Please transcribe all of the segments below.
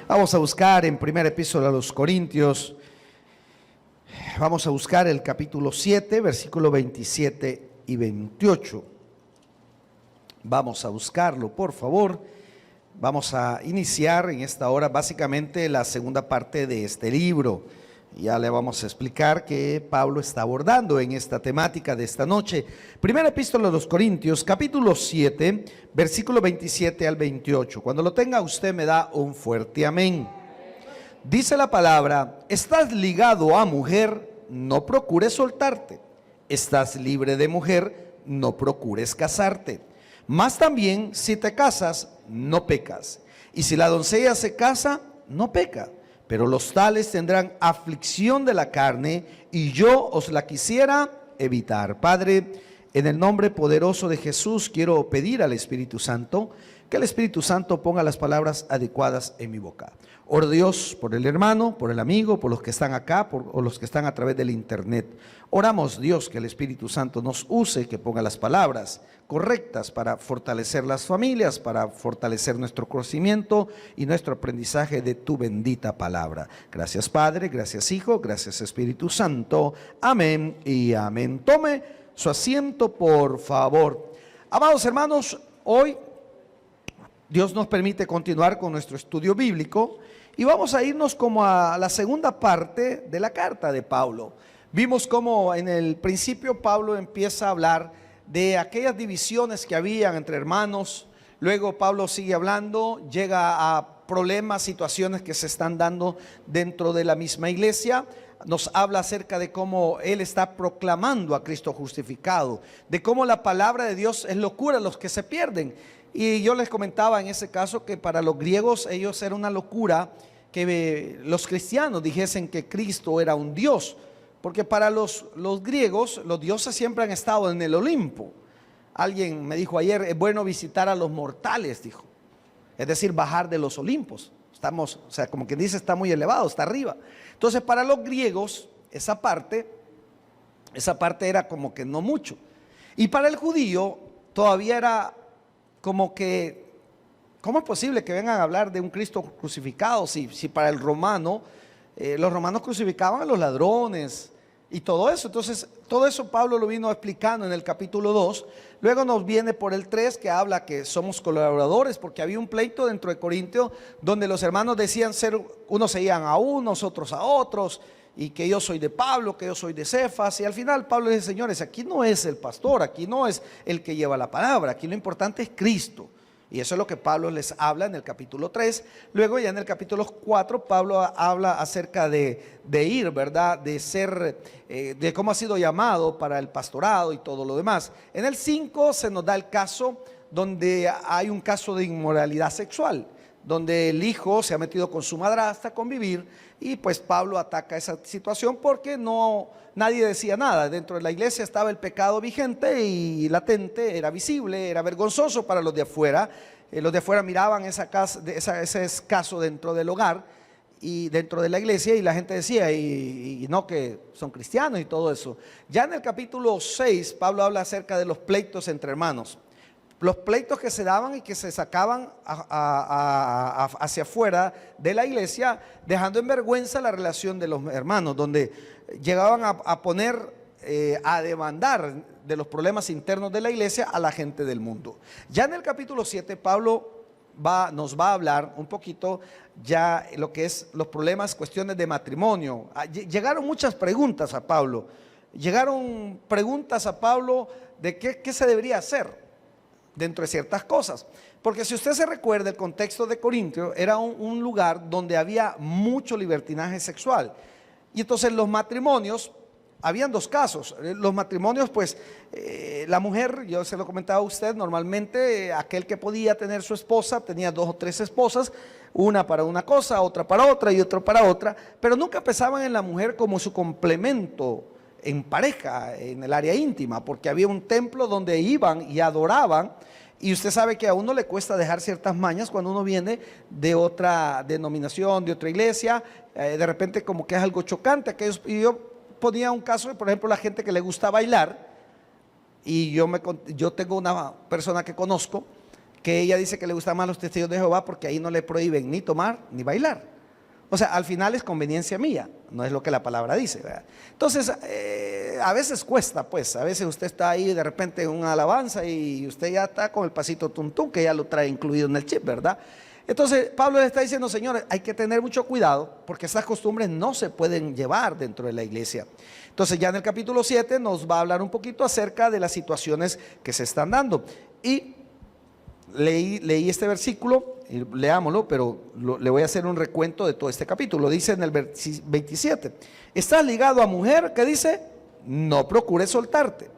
Vamos a buscar en primera epístola a los Corintios, vamos a buscar el capítulo 7, versículo 27 y 28. Vamos a buscarlo, por favor. Vamos a iniciar en esta hora básicamente la segunda parte de este libro. Ya le vamos a explicar que Pablo está abordando en esta temática de esta noche. Primera epístola a los Corintios, capítulo 7, versículo 27 al 28. Cuando lo tenga usted me da un fuerte amén. Dice la palabra: estás ligado a mujer, no procures soltarte. Estás libre de mujer, no procures casarte. Mas también si te casas, no pecas. Y si la doncella se casa, no peca. Pero los tales tendrán aflicción de la carne, y yo os la quisiera evitar. Padre, en el nombre poderoso de Jesús, quiero pedir al Espíritu Santo que el Espíritu Santo ponga las palabras adecuadas en mi boca. Oro Dios por el hermano, por el amigo, por los que están acá, por los que están a través del internet. Oramos, Dios, que el Espíritu Santo nos use, que ponga las palabras correctas para fortalecer las familias, para fortalecer nuestro conocimiento y nuestro aprendizaje de tu bendita palabra. Gracias, Padre, gracias, Hijo, gracias, Espíritu Santo. Amén y amén. Tome su asiento, por favor. Amados hermanos, hoy Dios nos permite continuar con nuestro estudio bíblico y vamos a irnos como a la segunda parte de la carta de Pablo. Vimos cómo en el principio Pablo empieza a hablar de aquellas divisiones que habían entre hermanos. Luego Pablo sigue hablando, llega a problemas, situaciones que se están dando dentro de la misma iglesia. Nos habla acerca de cómo él está proclamando a Cristo justificado, de cómo la palabra de Dios es locura a los que se pierden. Y yo les comentaba en ese caso que para los griegos ellos era una locura que los cristianos dijesen que Cristo era un Dios, porque para los griegos los dioses siempre han estado en el Olimpo. Alguien me dijo ayer: es bueno visitar a los mortales, dijo, es decir, bajar de los Olimpos. Estamos, o sea, como quien dice, está muy elevado, está arriba. Entonces para los griegos esa parte era como que no mucho, y para el judío todavía era como que, ¿cómo es posible que vengan a hablar de un Cristo crucificado si para el romano, los romanos crucificaban a los ladrones y todo eso? Entonces todo eso Pablo lo vino explicando en el capítulo 2. Luego nos viene por el 3, que habla que somos colaboradores, porque había un pleito dentro de Corintio donde los hermanos decían ser, unos se iban a unos, otros a otros, y que yo soy de Pablo, que yo soy de Cefas. Y al final Pablo dice: señores, aquí no es el pastor, aquí no es el que lleva la palabra, aquí lo importante es Cristo. Y eso es lo que Pablo les habla en el capítulo 3. Luego ya en el capítulo 4 Pablo habla acerca de ir, ¿verdad? De ser, de cómo ha sido llamado para el pastorado y todo lo demás. En el 5 se nos da el caso donde hay un caso de inmoralidad sexual, donde el hijo se ha metido con su madrastra a convivir, y pues Pablo ataca esa situación porque nadie decía nada. Dentro de la iglesia estaba el pecado vigente y latente, era visible, era vergonzoso para los de afuera. Los de afuera miraban ese caso dentro del hogar y dentro de la iglesia, y la gente decía, y no, que son cristianos y todo eso. Ya en el capítulo 6 Pablo habla acerca de los pleitos entre hermanos. Los pleitos que se daban y que se sacaban hacia afuera de la iglesia, dejando en vergüenza la relación de los hermanos, donde llegaban a poner, a demandar de los problemas internos de la iglesia a la gente del mundo. Ya en el capítulo 7 Pablo nos va a hablar un poquito ya lo que es los problemas, cuestiones de matrimonio. Llegaron muchas preguntas a Pablo, de qué se debería hacer dentro de ciertas cosas, porque si usted se recuerda, el contexto de Corintio era un lugar donde había mucho libertinaje sexual, y entonces los matrimonios, habían dos casos. Los matrimonios, pues la mujer, yo se lo comentaba a usted, normalmente aquel que podía tener su esposa tenía 2 o 3 esposas, una para una cosa, otra para otra y otra para otra, pero nunca pensaban en la mujer como su complemento en pareja, en el área íntima, porque había un templo donde iban y adoraban. Y usted sabe que a uno le cuesta dejar ciertas mañas cuando uno viene de otra denominación, de otra iglesia. De repente como que es algo chocante. Y yo ponía un caso, por ejemplo, la gente que le gusta bailar. Y yo tengo una persona que conozco que ella dice que le gustan más los testigos de Jehová porque ahí no le prohíben ni tomar ni bailar. O sea, al final es conveniencia mía, no es lo que la palabra dice, ¿verdad? Entonces, a veces cuesta, pues, a veces usted está ahí de repente en una alabanza y usted ya está con el pasito tuntún que ya lo trae incluido en el chip, ¿verdad? Entonces, Pablo le está diciendo, señores, hay que tener mucho cuidado porque esas costumbres no se pueden llevar dentro de la iglesia. Entonces, ya en el capítulo 7 nos va a hablar un poquito acerca de las situaciones que se están dando. Y leí este versículo, y leámoslo, pero le voy a hacer un recuento de todo este capítulo. Dice en el 27, estás ligado a mujer, ¿qué dice? No procures soltarte.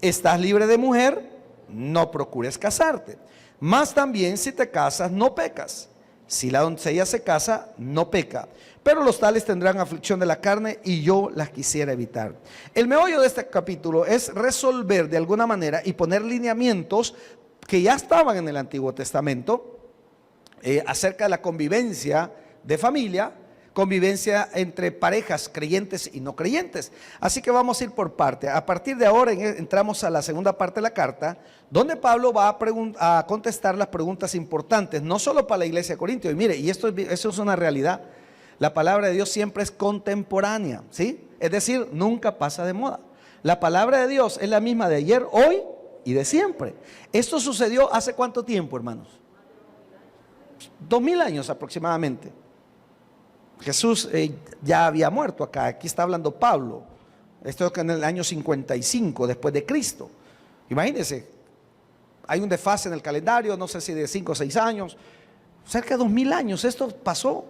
Estás libre de mujer, no procures casarte. Más también si te casas, no pecas. Si la doncella se casa, no peca. Pero los tales tendrán aflicción de la carne y yo las quisiera evitar. El meollo de este capítulo es resolver de alguna manera y poner lineamientos que ya estaban en el Antiguo Testamento acerca de la convivencia de familia, convivencia entre parejas creyentes y no creyentes. Así que vamos a ir por parte. A partir de ahora entramos a la segunda parte de la carta, donde Pablo va a contestar las preguntas importantes, no solo para la iglesia de Corintios. Y mire, y eso es una realidad. La palabra de Dios siempre es contemporánea, ¿sí? Es decir, nunca pasa de moda. La palabra de Dios es la misma de ayer, hoy y de siempre. Esto sucedió ¿hace cuánto tiempo, hermanos? 2000 años aproximadamente. Jesús ya había muerto acá. Aquí está hablando Pablo. Esto es en el año 55 después de Cristo. Imagínense, hay un desfase en el calendario, no sé si de 5 o 6 años, cerca de 2000 años esto pasó.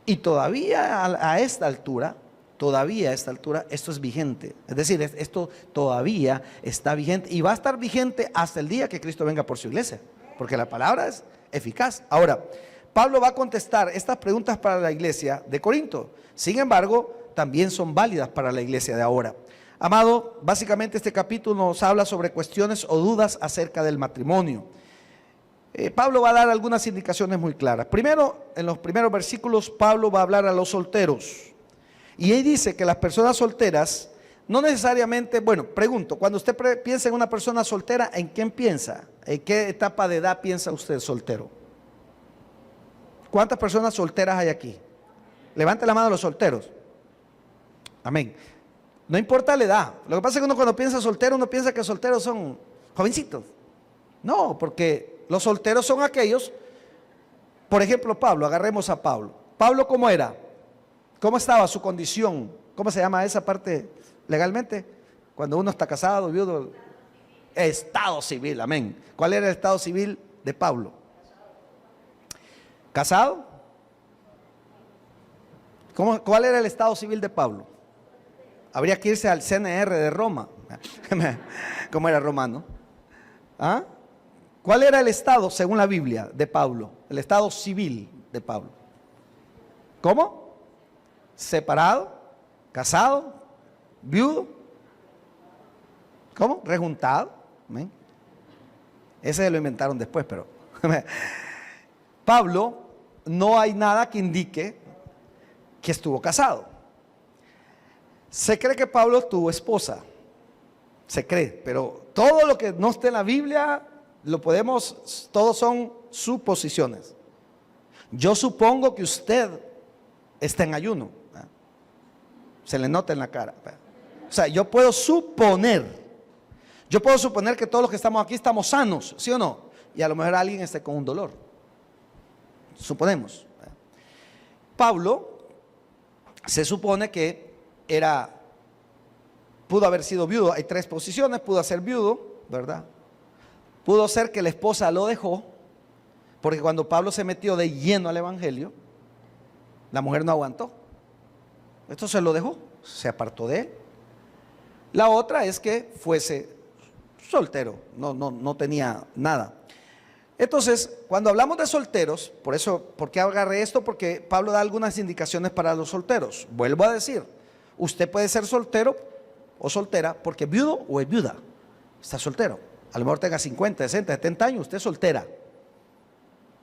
Y todavía a esta altura, esto es vigente. Es decir, esto todavía está vigente y va a estar vigente hasta el día que Cristo venga por su iglesia, porque la palabra es eficaz. Ahora, Pablo va a contestar estas preguntas para la iglesia de Corinto. Sin embargo, también son válidas para la iglesia de ahora. Amado, básicamente este capítulo nos habla sobre cuestiones o dudas acerca del matrimonio. Pablo va a dar algunas indicaciones muy claras. Primero, en los primeros versículos, Pablo va a hablar a los solteros. Y ahí dice que las personas solteras, no necesariamente, bueno, pregunto, cuando usted piensa en una persona soltera, ¿en quién piensa? ¿En qué etapa de edad piensa usted soltero? ¿Cuántas personas solteras hay aquí? Levante la mano a los solteros. Amén. No importa la edad. Lo que pasa es que uno cuando piensa soltero, uno piensa que solteros son jovencitos. No, porque los solteros son aquellos, por ejemplo, Pablo, agarremos a Pablo. Pablo, ¿cómo era? ¿Cómo estaba su condición? ¿Cómo se llama esa parte legalmente? Cuando uno está casado, viudo. Estado civil, amén. ¿Cuál era el estado civil de Pablo? ¿Casado? ¿Cuál era el estado civil de Pablo? Habría que irse al CNR de Roma. ¿Cómo era romano? ¿Ah? ¿Cuál era el estado, según la Biblia, de Pablo? El estado civil de Pablo. ¿Cómo? Separado, casado, viudo. ¿Cómo? Rejuntado. ¿Amén? Ese lo inventaron después, pero Pablo, no hay nada que indique que estuvo casado. Se cree que Pablo tuvo esposa. Se cree, pero todo lo que no esté en la Biblia todos son suposiciones. Yo supongo que usted está en ayuno. Se le nota en la cara. O sea, yo puedo suponer que todos los que estamos aquí estamos sanos, ¿sí o no? Y a lo mejor alguien esté con un dolor. Suponemos. Pablo se supone que pudo haber sido viudo. Hay 3 posiciones. Pudo ser viudo, ¿verdad? Pudo ser que la esposa lo dejó, porque cuando Pablo se metió de lleno al evangelio, la mujer no aguantó. Esto se lo dejó, se apartó de él. La otra es que fuese soltero, no tenía nada. Entonces, cuando hablamos de solteros, ¿por qué agarré esto? Porque Pablo da algunas indicaciones para los solteros. Vuelvo a decir, usted puede ser soltero o soltera porque es viudo o es viuda. Está soltero. A lo mejor tenga 50, 60, 70 años, usted es soltera.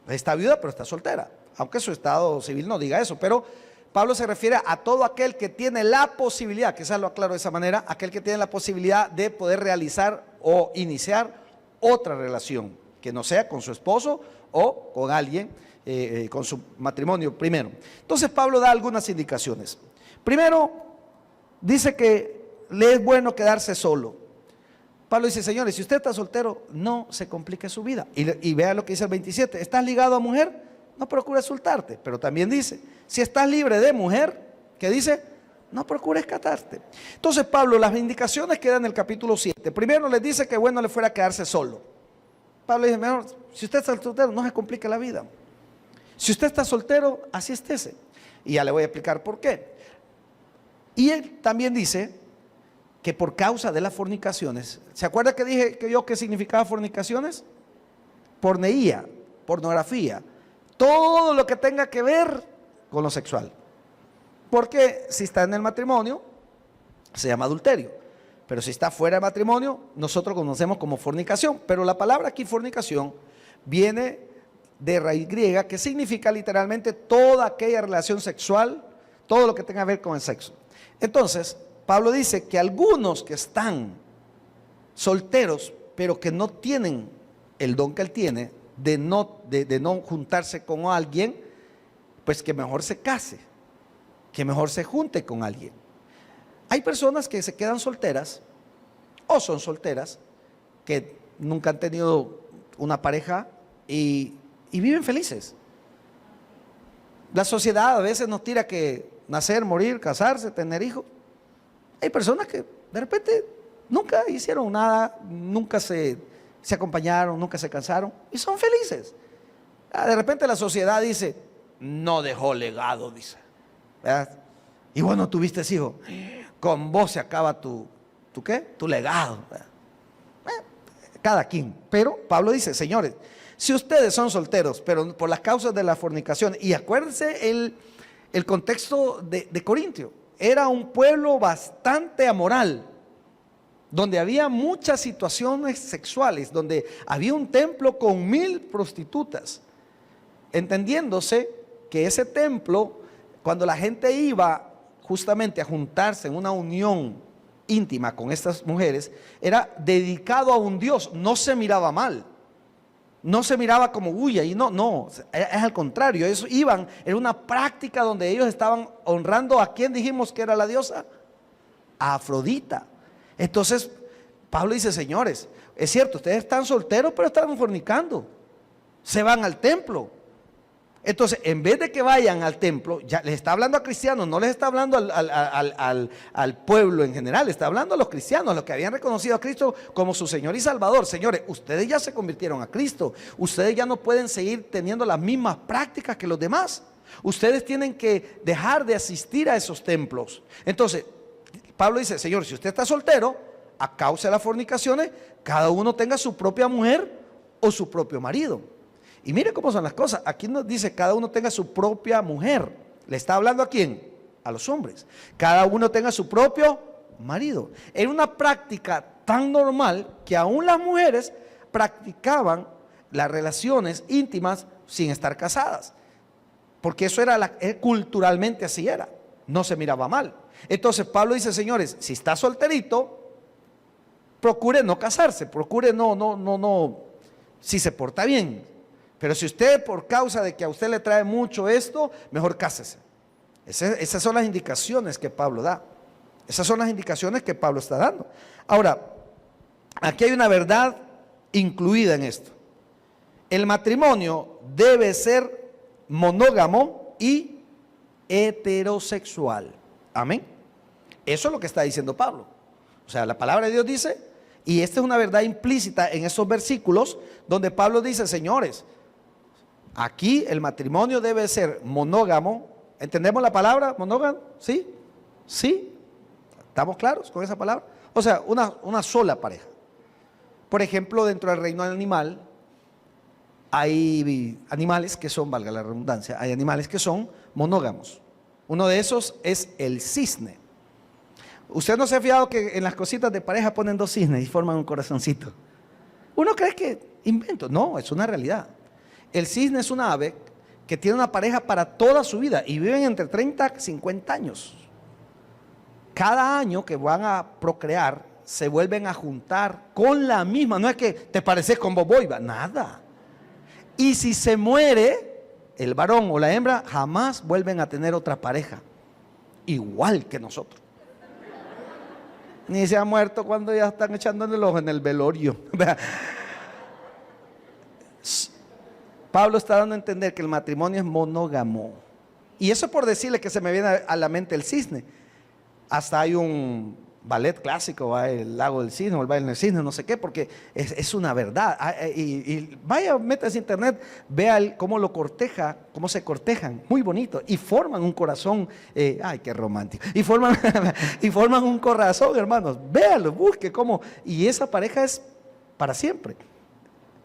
Está viuda, pero está soltera. Aunque su estado civil no diga eso. Pero Pablo se refiere a todo aquel que tiene la posibilidad, quizás lo aclaro de esa manera, aquel que tiene la posibilidad de poder realizar o iniciar otra relación que no sea con su esposo o con alguien, con su matrimonio primero. Entonces Pablo da algunas indicaciones. Primero, dice que le es bueno quedarse solo. Pablo dice, señores, si usted está soltero, no se complique su vida. Y vea lo que dice el 27, ¿estás ligado a mujer? No procures soltarte. Pero también dice, si estás libre de mujer, ¿qué dice? No procures casarte. Entonces Pablo, las indicaciones que da en el capítulo 7, primero les dice que bueno le fuera a quedarse solo. Pablo dice, mejor, si usted está soltero, no se complique la vida. Si usted está soltero, así estése. Y ya le voy a explicar por qué. Y él también dice que por causa de las fornicaciones, ¿se acuerda que dije que yo qué significaba fornicaciones? Porneía, pornografía, todo lo que tenga que ver con lo sexual. Porque si está en el matrimonio, se llama adulterio. Pero si está fuera del matrimonio, nosotros conocemos como fornicación. Pero la palabra aquí, fornicación, viene de raíz griega, que significa literalmente toda aquella relación sexual, todo lo que tenga que ver con el sexo. Entonces, Pablo dice que algunos que están solteros, pero que no tienen el don que él tiene, de no juntarse con alguien, pues que mejor se case, que mejor se junte con alguien. Hay personas que se quedan solteras o son solteras, que nunca han tenido una pareja y viven felices. La sociedad a veces nos tira que nacer, morir, casarse, tener hijos. Hay personas que de repente nunca hicieron nada, nunca se acompañaron, nunca se casaron y son felices. De repente la sociedad dice, no dejó legado, dice, ¿verdad? Y vos no tuviste hijos, con vos se acaba tu ¿qué? Tu legado. Cada quien. Pero Pablo dice, señores, si ustedes son solteros, pero por las causas de la fornicación, y acuérdense el contexto de Corintio, era un pueblo bastante amoral, donde había muchas situaciones sexuales, donde había un templo con 1000 prostitutas, entendiéndose que ese templo, cuando la gente iba justamente a juntarse en una unión íntima con estas mujeres, era dedicado a un Dios, no se miraba mal, no se miraba como uy, y no, es al contrario, ellos iban, era una práctica donde ellos estaban honrando a quien dijimos que era la diosa, a Afrodita. Entonces Pablo dice, señores, es cierto, ustedes están solteros, pero están fornicando, se van al templo. Entonces, en vez de que vayan al templo, ya les está hablando a cristianos, no les está hablando al pueblo en general, está hablando a los cristianos, a los que habían reconocido a Cristo como su Señor y Salvador. Señores, ustedes ya se convirtieron a Cristo, ustedes ya no pueden seguir teniendo las mismas prácticas que los demás. Ustedes tienen que dejar de asistir a esos templos. Entonces, Pablo dice, Señor, si usted está soltero, a causa de las fornicaciones, cada uno tenga su propia mujer o su propio marido. Y mire cómo son las cosas. Aquí nos dice cada uno tenga su propia mujer. ¿Le está hablando a quién? A los hombres. Cada uno tenga su propio marido. Era una práctica tan normal que aún las mujeres practicaban las relaciones íntimas sin estar casadas. Porque eso era culturalmente así era. No se miraba mal. Entonces Pablo dice, señores, si está solterito, procure no casarse, procure no, si se porta bien. Pero si usted, por causa de que a usted le trae mucho esto, mejor cásese. Esas son las indicaciones que Pablo da. Esas son las indicaciones que Pablo está dando. Ahora, aquí hay una verdad incluida en esto. El matrimonio debe ser monógamo y heterosexual. Amén. Eso es lo que está diciendo Pablo. O sea, la palabra de Dios dice, y esta es una verdad implícita en esos versículos, donde Pablo dice, señores, aquí el matrimonio debe ser monógamo. ¿Entendemos la palabra monógamo? ¿Sí? ¿Sí? ¿Estamos claros con esa palabra? O sea, una sola pareja. Por ejemplo, dentro del reino animal, hay animales que son, valga la redundancia, hay animales que son monógamos. Uno de esos es el cisne. ¿Usted no se ha fijado que en las cositas de pareja ponen 2 cisnes y forman un corazoncito? Uno cree que invento. No, es una realidad. El cisne es una ave que tiene una pareja para toda su vida y viven entre 30 y 50 años. Cada año que van a procrear se vuelven a juntar con la misma. No es que te pareces con Bob Boiva, nada. Y si se muere el varón o la hembra, jamás vuelven a tener otra pareja, igual que nosotros. Ni se ha muerto cuando ya están echándole el ojo en el velorio. Pablo está dando a entender que el matrimonio es monógamo. Y eso por decirle que se me viene a la mente el cisne. Hasta hay un ballet clásico, ¿va? El lago del cisne o el baile del cisne, no sé qué, porque es una verdad. Y vaya, métase a internet, vea cómo lo corteja, cómo se cortejan, muy bonito, y forman un corazón, ay, qué romántico, y forman un corazón, hermanos, véalo, busque cómo, y esa pareja es para siempre.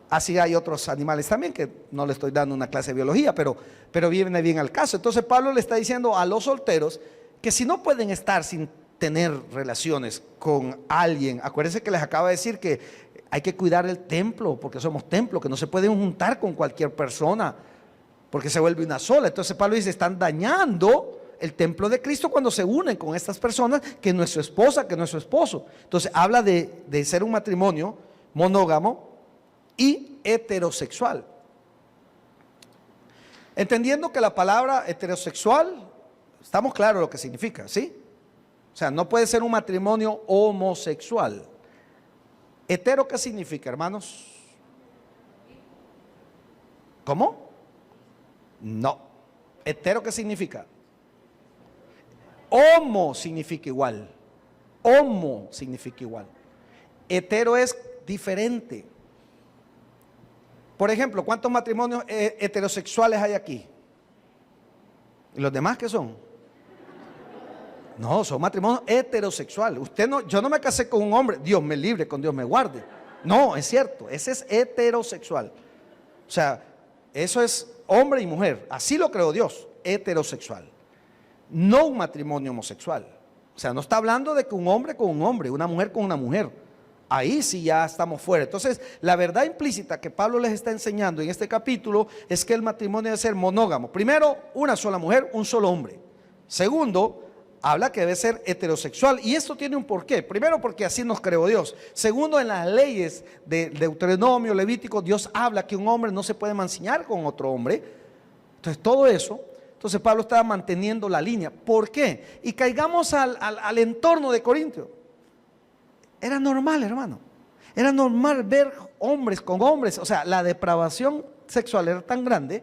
Así hay otros animales también, que no le estoy dando una clase de biología, pero viene bien al caso. Entonces Pablo le está diciendo a los solteros que si no pueden estar sin tener relaciones con alguien, acuérdense que les acaba de decir que hay que cuidar el templo, porque somos templo, que no se pueden juntar con cualquier persona, porque se vuelve una sola. Entonces Pablo dice, están dañando el templo de Cristo cuando se unen con estas personas, que no es su esposa, que no es su esposo. Entonces habla de ser un matrimonio monógamo y heterosexual. Entendiendo que la palabra heterosexual, estamos claros lo que significa, ¿sí? O sea, no puede ser un matrimonio homosexual. ¿Hetero qué significa, hermanos? ¿Cómo? No. ¿Hetero qué significa? Homo significa igual. Homo significa igual. Hetero es diferente. Por ejemplo, ¿cuántos matrimonios heterosexuales hay aquí? ¿Y los demás qué son? No, son matrimonios heterosexuales. Yo no me casé con un hombre, Dios me libre, con Dios me guarde. No, es cierto, ese es heterosexual. O sea, eso es hombre y mujer, así lo creó Dios, heterosexual. No un matrimonio homosexual. O sea, no está hablando de que un hombre con un hombre, una mujer con una mujer. Ahí sí ya estamos fuera. Entonces, la verdad implícita que Pablo les está enseñando en este capítulo es que el matrimonio debe ser monógamo. Primero, una sola mujer, un solo hombre. Segundo, habla que debe ser heterosexual, y esto tiene un porqué. Primero, porque así nos creó Dios. Segundo, en las leyes de Deuteronomio, Levítico, Dios habla que un hombre no se puede manciar con otro hombre. Entonces, todo eso, entonces Pablo estaba manteniendo la línea. ¿Por qué? Y caigamos al entorno de Corintio. Era normal, hermano. Era normal ver hombres con hombres. O sea, la depravación sexual era tan grande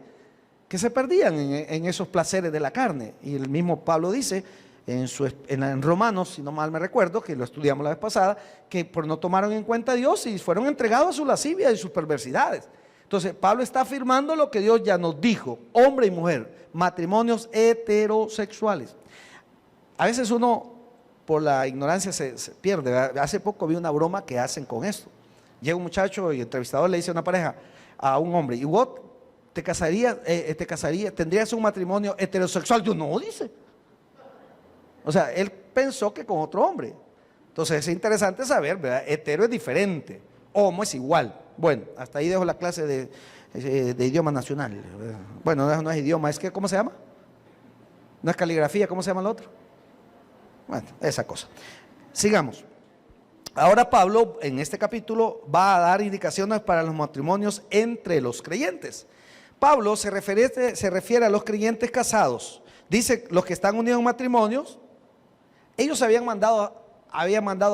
que se perdían en esos placeres de la carne. Y el mismo Pablo dice en Romanos, si no mal me recuerdo, que lo estudiamos la vez pasada, que por no tomaron en cuenta a Dios y fueron entregados a su lascivia y sus perversidades. Entonces Pablo está afirmando lo que Dios ya nos dijo: hombre y mujer, matrimonios heterosexuales. A veces uno por la ignorancia se pierde, ¿verdad? Hace poco vi una broma que hacen con esto. Llega un muchacho y el entrevistador le dice a una pareja, a un hombre: ¿y vos te casarías, tendrías un matrimonio heterosexual? Yo no, dice. O sea, él pensó que con otro hombre. Entonces es interesante saber, ¿verdad? Hetero es diferente, homo es igual. Bueno, hasta ahí dejo la clase de idioma nacional. Bueno, no es idioma, es que, ¿cómo se llama? No es caligrafía, ¿cómo se llama el otro? Bueno, esa cosa. Sigamos. Ahora Pablo en este capítulo va a dar indicaciones para los matrimonios entre los creyentes. Pablo se refiere a los creyentes casados. Dice, los que están unidos en matrimonios, ellos habían mandado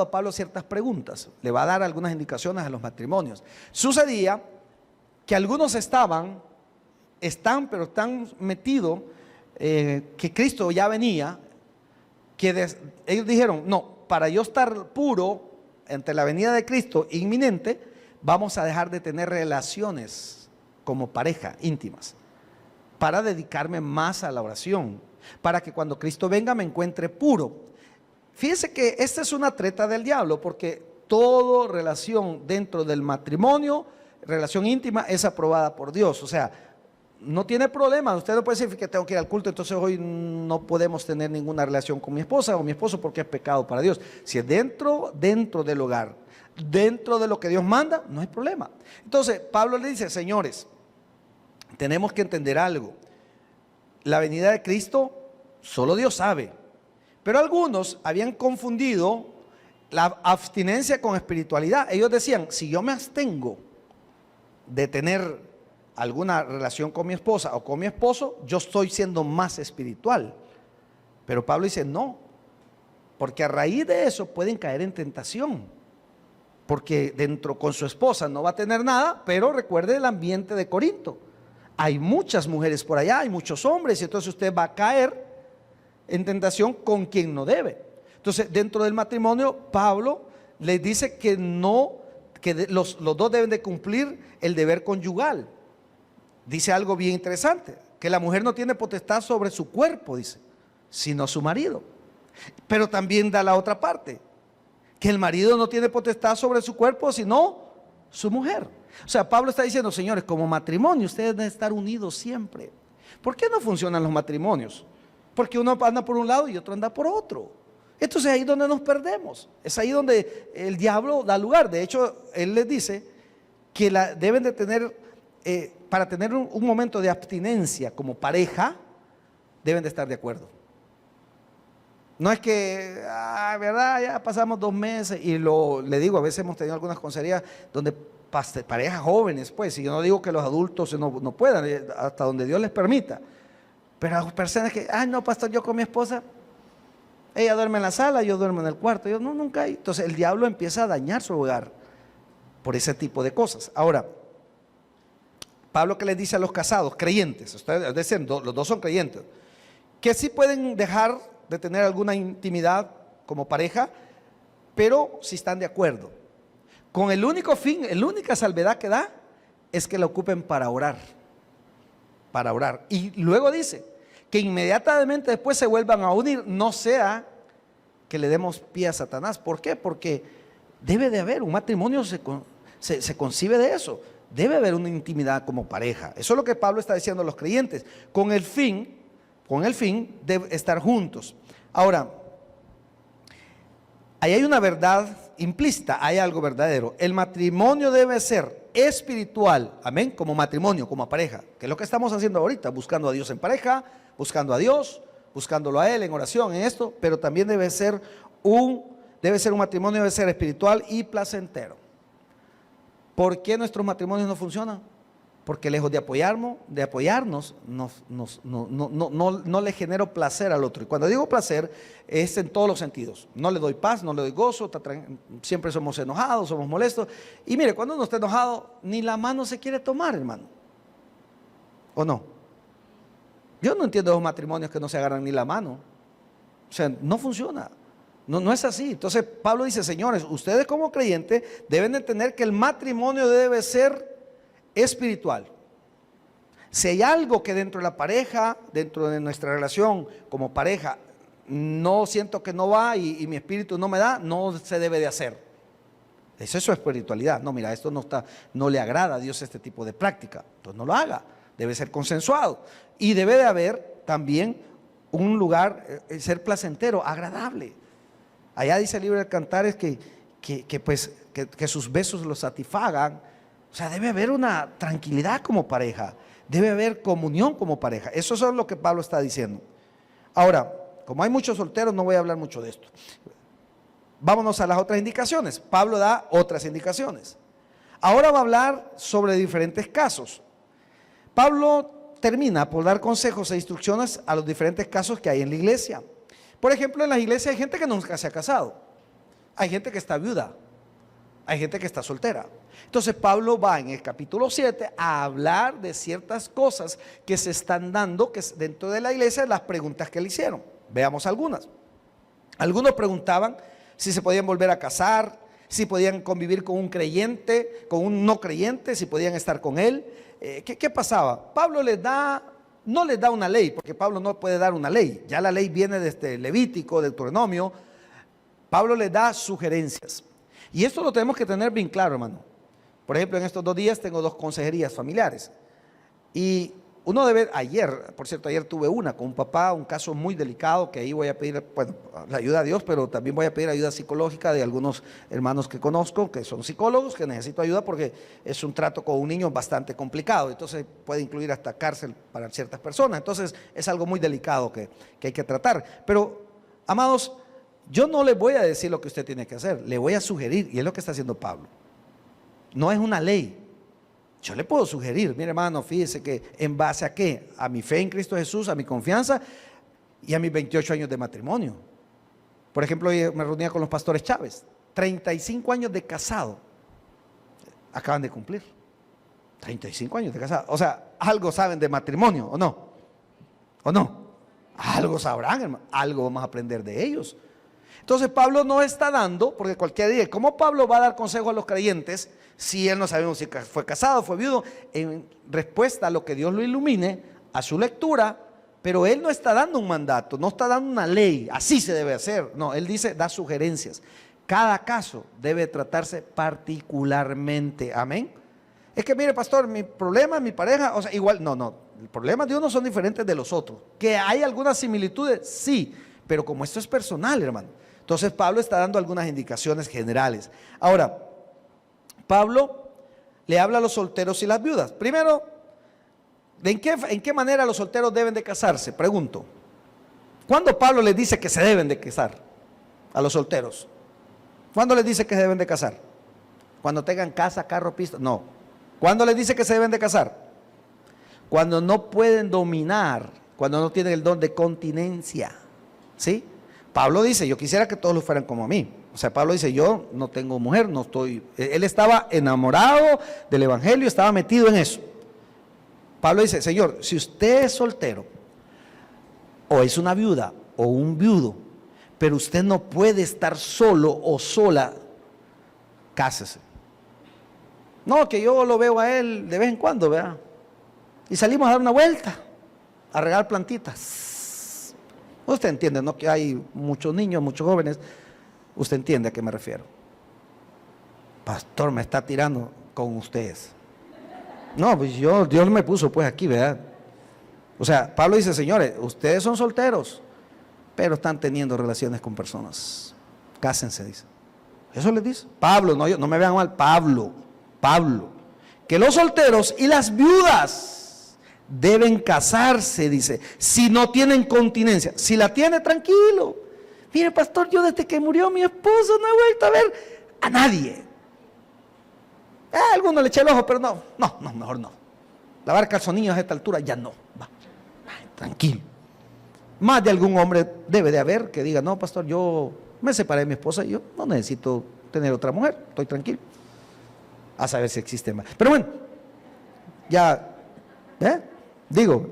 a Pablo ciertas preguntas. Le va a dar algunas indicaciones a los matrimonios. Sucedía que algunos están metidos, que Cristo ya venía, ellos dijeron, no, para yo estar puro ante la venida de Cristo inminente, vamos a dejar de tener relaciones como pareja íntimas, para dedicarme más a la oración, para que cuando Cristo venga me encuentre puro. Fíjense que esta es una treta del diablo, porque toda relación dentro del matrimonio, relación íntima, es aprobada por Dios. O sea, no tiene problema. Usted no puede decir que tengo que ir al culto, entonces hoy no podemos tener ninguna relación con mi esposa o mi esposo porque es pecado para Dios. Si es dentro del hogar, dentro de lo que Dios manda, no hay problema. Entonces Pablo le dice: señores, tenemos que entender algo. La venida de Cristo solo Dios sabe, pero algunos habían confundido la abstinencia con espiritualidad. Ellos decían, si yo me abstengo de tener alguna relación con mi esposa o con mi esposo, yo estoy siendo más espiritual. Pero Pablo dice, no, porque a raíz de eso pueden caer en tentación. Porque dentro con su esposa no va a tener nada, pero recuerde el ambiente de Corinto. Hay muchas mujeres por allá, hay muchos hombres, y entonces usted va a caer en tentación con quien no debe. Entonces, dentro del matrimonio, Pablo les dice que no, que los dos deben de cumplir el deber conyugal. Dice algo bien interesante, que la mujer no tiene potestad sobre su cuerpo, dice, sino su marido. Pero también da la otra parte, que el marido no tiene potestad sobre su cuerpo, sino su mujer. O sea, Pablo está diciendo, señores, como matrimonio, ustedes deben estar unidos siempre. ¿Por qué no funcionan los matrimonios? Porque uno anda por un lado y otro anda por otro. Entonces ahí es donde nos perdemos. Es ahí donde el diablo da lugar. De hecho, él les dice que deben de tener, para tener un momento de abstinencia como pareja, deben de estar de acuerdo. No es que, verdad, ya pasamos 2 meses y le digo, a veces hemos tenido algunas consejerías donde parejas jóvenes, pues, y yo no digo que los adultos no puedan, hasta donde Dios les permita, pero hay personas que, no, pastor, yo con mi esposa, ella duerme en la sala, yo duermo en el cuarto, yo no, nunca hay. Entonces el diablo empieza a dañar su hogar por ese tipo de cosas. Ahora, Pablo, que les dice a los casados, creyentes, ustedes dicen, los dos son creyentes, que sí pueden dejar de tener alguna intimidad como pareja, pero si están de acuerdo, con el único fin, la única salvedad que da es que la ocupen para orar, y luego dice que inmediatamente después se vuelvan a unir, no sea que le demos pie a Satanás. ¿Por qué? Porque debe de haber, un matrimonio se concibe de eso, debe haber una intimidad como pareja. Eso es lo que Pablo está diciendo a los creyentes, con el fin de estar juntos. Ahora, ahí hay una verdad implícita, hay algo verdadero. El matrimonio debe ser espiritual, amén, como matrimonio, como pareja, que es lo que estamos haciendo ahorita, buscando a Dios en pareja, buscando a Dios, buscándolo a Él en oración, en esto, pero también debe ser un matrimonio, debe ser espiritual y placentero. ¿Por qué nuestros matrimonios no funcionan? Porque lejos de apoyarnos, no le genero placer al otro. Y cuando digo placer, es en todos los sentidos. No le doy paz, no le doy gozo, siempre somos enojados, somos molestos. Y mire, cuando uno está enojado, ni la mano se quiere tomar, hermano. ¿O no? Yo no entiendo los matrimonios que no se agarran ni la mano. O sea, no funciona. No es así. Entonces Pablo dice, señores, ustedes como creyentes deben de entender que el matrimonio debe ser espiritual. Si hay algo que dentro de la pareja, dentro de nuestra relación como pareja, no siento que no va y mi espíritu no me da, no se debe de hacer. Eso es su espiritualidad. No, mira, esto no le agrada a Dios este tipo de práctica. Entonces no lo haga. Debe ser consensuado. Y debe de haber también un lugar, ser placentero, agradable. Allá dice el libro de Cantares que sus besos los satisfagan. O sea, debe haber una tranquilidad como pareja, debe haber comunión como pareja. Eso es lo que Pablo está diciendo. Ahora, como hay muchos solteros, no voy a hablar mucho de esto. Vámonos a las otras indicaciones. Pablo da otras indicaciones. Ahora va a hablar sobre diferentes casos. Pablo termina por dar consejos e instrucciones a los diferentes casos que hay en la iglesia. Por ejemplo, en la iglesia hay gente que nunca se ha casado, hay gente que está viuda, hay gente que está soltera. Entonces Pablo va en el capítulo 7 a hablar de ciertas cosas que se están dando que dentro de la iglesia, las preguntas que le hicieron. Veamos algunas. Algunos preguntaban si se podían volver a casar, si podían convivir con un creyente, con un no creyente, si podían estar con él. ¿Qué pasaba? Pablo no les da una ley, porque Pablo no puede dar una ley. Ya la ley viene desde Levítico, Deuteronomio. Pablo les da sugerencias. Y esto lo tenemos que tener bien claro, hermano. Por ejemplo, en estos 2 días tengo 2 consejerías familiares. Y uno debe, por cierto, ayer tuve una con un papá, un caso muy delicado, que ahí voy a pedir, bueno, la ayuda de Dios, pero también voy a pedir ayuda psicológica de algunos hermanos que conozco, que son psicólogos, que necesito ayuda porque es un trato con un niño bastante complicado. Entonces puede incluir hasta cárcel para ciertas personas. Entonces es algo muy delicado que hay que tratar. Pero, amados, yo no le voy a decir lo que usted tiene que hacer, le voy a sugerir, y es lo que está haciendo Pablo. No es una ley. Yo le puedo sugerir, mire hermano, fíjese que en base a qué, a mi fe en Cristo Jesús, a mi confianza y a mis 28 años de matrimonio. Por ejemplo, hoy me reunía con los pastores Chávez, 35 años de casado, acaban de cumplir, 35 años de casado, o sea, algo saben de matrimonio, ¿o no? ¿O no? Algo sabrán, hermano, algo vamos a aprender de ellos. Entonces Pablo no está dando, porque cualquiera dice, ¿cómo Pablo va a dar consejo a los creyentes si él no sabemos si fue casado, fue viudo? En respuesta a lo que Dios lo ilumine, a su lectura, pero él no está dando un mandato, no está dando una ley, así se debe hacer. No, él dice, da sugerencias. Cada caso debe tratarse particularmente, amén. Es que mire pastor, mi problema, mi pareja, o sea, igual, no, los problemas de unos son diferentes de los otros. Que hay algunas similitudes, sí, pero como esto es personal, hermano. Entonces Pablo está dando algunas indicaciones generales. Ahora, Pablo le habla a los solteros y las viudas. Primero, ¿en qué manera los solteros deben de casarse? Pregunto. ¿Cuándo Pablo les dice que se deben de casar a los solteros? ¿Cuándo les dice que se deben de casar? Cuando tengan casa, carro, pista. No. ¿Cuándo les dice que se deben de casar? Cuando no pueden dominar, cuando no tienen el don de continencia. ¿Sí? Pablo dice, yo quisiera que todos lo fueran como a mí. O sea, Pablo dice, yo no tengo mujer, no estoy... Él estaba enamorado del evangelio, estaba metido en eso. Pablo dice, Señor, si usted es soltero, o es una viuda, o un viudo, pero usted no puede estar solo o sola, cásese. No, que yo lo veo a él de vez en cuando, ¿verdad? Y salimos a dar una vuelta, a regar plantitas. Usted entiende, ¿no? Que hay muchos niños, muchos jóvenes. Usted entiende a qué me refiero. Pastor, me está tirando con ustedes. No, pues Dios me puso pues aquí, ¿verdad? O sea, Pablo dice, señores, ustedes son solteros, pero están teniendo relaciones con personas. Cásense, dice. Eso les dice. Pablo, no me vean mal, Pablo, que los solteros y las viudas deben casarse, dice, si no tienen continencia. Si la tiene, tranquilo. Mire, pastor, yo desde que murió mi esposo no he vuelto a ver a nadie. A alguno le eché el ojo, pero no, mejor no. Lavar calzonillos a esta altura ya no. Va, tranquilo. Más de algún hombre debe de haber que diga, no, pastor, yo me separé de mi esposa y yo no necesito tener otra mujer, estoy tranquilo. A saber si existe más. Pero bueno, ya, digo,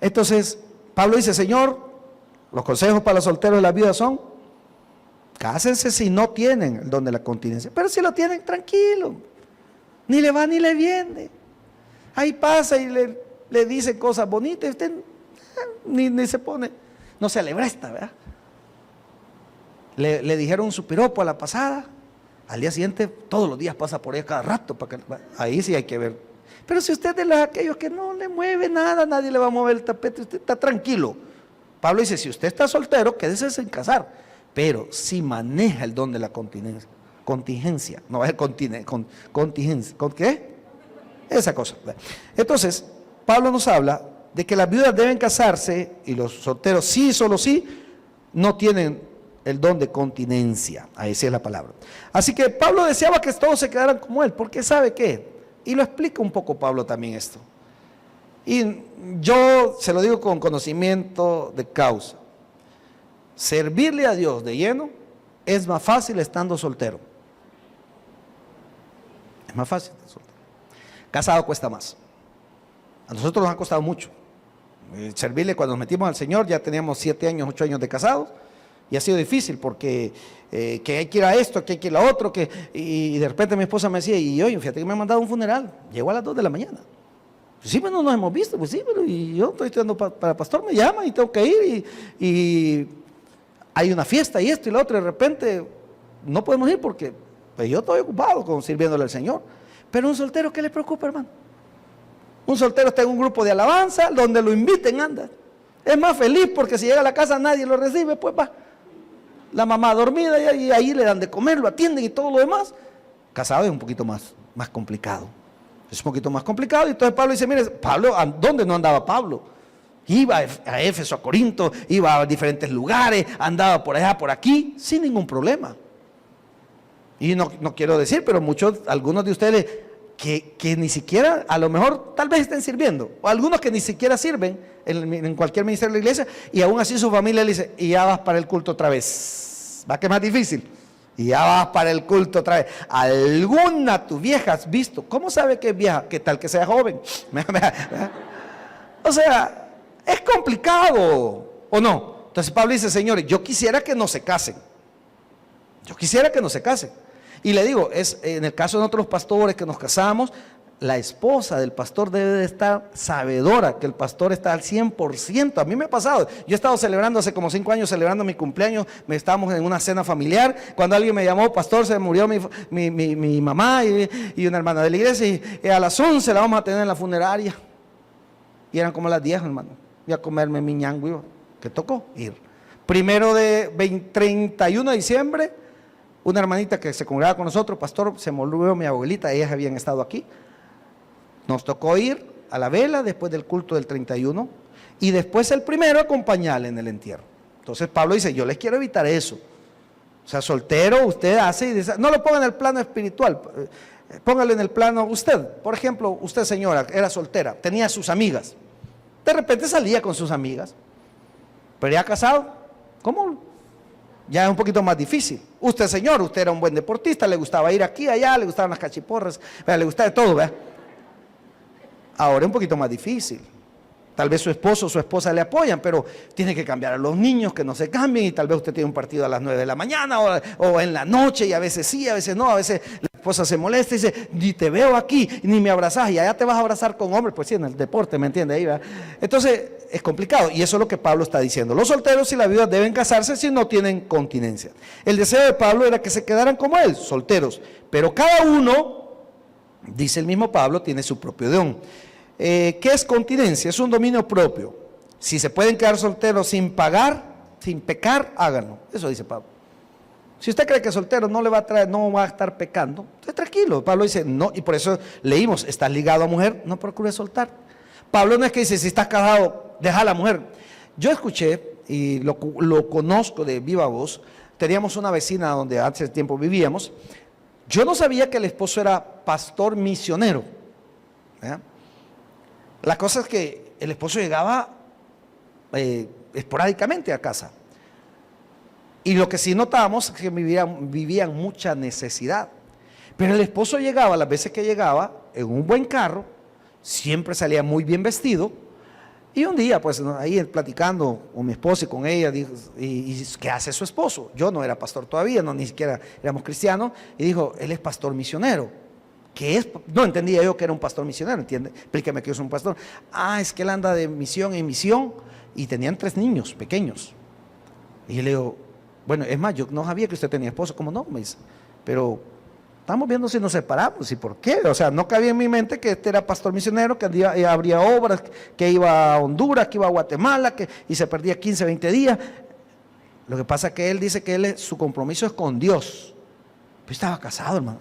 entonces Pablo dice, Señor, los consejos para los solteros y las viudas son, cásense si no tienen el don de la continencia, pero si lo tienen, tranquilo, ni le va ni le viene. Ahí pasa y le dice cosas bonitas, usted ni se pone, no se alebresta, ¿verdad? Le dijeron su piropo a la pasada, al día siguiente, todos los días pasa por ella cada rato, ahí sí hay que ver. Pero si usted es de aquellos que no le mueve nada, nadie le va a mover el tapete, usted está tranquilo. Pablo dice, si usted está soltero, quédese sin casar, pero si maneja el don de la contingencia, no es contingencia, ¿con qué? Esa cosa. Entonces, Pablo nos habla de que las viudas deben casarse y los solteros sí, solo sí, no tienen el don de continencia, ahí sí es la palabra. Así que Pablo deseaba que todos se quedaran como él, porque ¿sabe qué? Y lo explica un poco Pablo también esto. Y yo se lo digo con conocimiento de causa. Servirle a Dios de lleno es más fácil estando soltero. Es más fácil estar soltero. Casado cuesta más. A nosotros nos ha costado mucho. Servirle cuando nos metimos al Señor, ya teníamos 7 años, 8 años de casados. Y ha sido difícil porque que hay que ir a esto, que hay que ir a lo otro, y de repente mi esposa me decía, y oye, fíjate que me han mandado un funeral, llegó a las 2 de la mañana. Pues sí, pero no nos hemos visto, pues sí, pero y yo estoy estudiando para pastor, me llama y tengo que ir, y hay una fiesta y esto y lo otro, y de repente no podemos ir porque pues yo estoy ocupado sirviéndole al Señor. Pero un soltero, ¿qué le preocupa, hermano? Un soltero está en un grupo de alabanza, donde lo inviten, anda. Es más feliz porque si llega a la casa nadie lo recibe, pues va. La mamá dormida y ahí le dan de comer, lo atienden y todo lo demás. Casado es un poquito más complicado. Es un poquito más complicado. Y entonces Pablo dice, mire, Pablo, ¿dónde no andaba Pablo? Iba a Éfeso, a Corinto, iba a diferentes lugares, andaba por allá, por aquí, sin ningún problema. Y no quiero decir, pero algunos de ustedes que ni siquiera, a lo mejor tal vez estén sirviendo, o algunos que ni siquiera sirven en cualquier ministerio de la iglesia, y aún así su familia le dice, y ya vas para el culto otra vez. ¿Va que es más difícil? Y ya vas para el culto otra vez. ¿Alguna tu vieja has visto? ¿Cómo sabe que es vieja? ¿Qué tal que sea joven? O sea, es complicado, ¿o no? Entonces Pablo dice, señores, yo quisiera que no se casen. Yo quisiera que no se casen. Y le digo, en el caso de nosotros pastores que nos casamos, la esposa del pastor debe de estar sabedora que el pastor está al 100%. A mí me ha pasado, yo he estado celebrando hace como 5 años, celebrando mi cumpleaños, estábamos en una cena familiar, cuando alguien me llamó, pastor, se murió mi mamá y una hermana de la iglesia, y a las 11 la vamos a tener en la funeraria. Y eran como las 10, hermano, y a comerme mi ñango, que tocó ir. 31 de diciembre, una hermanita que se congregaba con nosotros, pastor, se murió mi abuelita, ellas habían estado aquí. Nos tocó ir a la vela después del culto del 31 y después el primero acompañarle en el entierro. Entonces Pablo dice, yo les quiero evitar eso. O sea, soltero, usted hace y dice, no lo ponga en el plano espiritual, póngalo en el plano usted. Por ejemplo, usted señora, era soltera, tenía sus amigas. De repente salía con sus amigas, pero ya casado, ¿cómo? Ya es un poquito más difícil. Usted señor, usted era un buen deportista, le gustaba ir aquí, allá, le gustaban las cachiporras, le gustaba de todo, ¿verdad? Ahora es un poquito más difícil. Tal vez su esposo o su esposa le apoyan, pero tiene que cambiar a los niños, que no se cambien, y tal vez usted tiene un partido a las 9 de la mañana o en la noche, y a veces sí, a veces no, a veces la esposa se molesta y dice, ni te veo aquí, ni me abrazas, y allá te vas a abrazar con hombres, pues sí, en el deporte, ¿me entiende? Ahí, ¿verdad? Entonces es complicado, y eso es lo que Pablo está diciendo. Los solteros y las viudas deben casarse si no tienen continencia. El deseo de Pablo era que se quedaran como él, solteros, pero cada uno, dice el mismo Pablo, tiene su propio don. ¿Qué es continencia? Es un dominio propio. Si se pueden quedar solteros sin pagar, sin pecar, háganlo. Eso dice Pablo. Si usted cree que soltero no le va a traer, no va a estar pecando, entonces tranquilo. Pablo dice, no, y por eso leímos, estás ligado a mujer, no procures soltar. Pablo no es que dice, si estás casado, deja a la mujer. Yo escuché, y lo conozco de viva voz, teníamos una vecina donde hace tiempo vivíamos. Yo no sabía que el esposo era pastor misionero, ¿verdad? La cosa es que el esposo llegaba esporádicamente a casa. Y lo que sí notábamos es que vivían mucha necesidad. Pero el esposo llegaba, las veces que llegaba, en un buen carro, siempre salía muy bien vestido. Y un día, pues ahí platicando con mi esposa y con ella, dijo, ¿y qué hace su esposo? Yo no era pastor todavía, no, ni siquiera éramos cristianos. Y dijo, él es pastor misionero. ¿Qué es? No entendía yo que era un pastor misionero, ¿entiende? Explíqueme qué es un pastor. Es que él anda de misión en misión, y tenían 3 niños pequeños. Y yo le digo, bueno, es más, yo no sabía que usted tenía esposo. ¿Cómo no? Me dice, pero estamos viendo si nos separamos y por qué. O sea, no cabía en mi mente que este era pastor misionero, que habría obras, que iba a Honduras, que iba a Guatemala, y se perdía 15, 20 días. Lo que pasa es que él dice que su compromiso es con Dios. Pero estaba casado, hermano.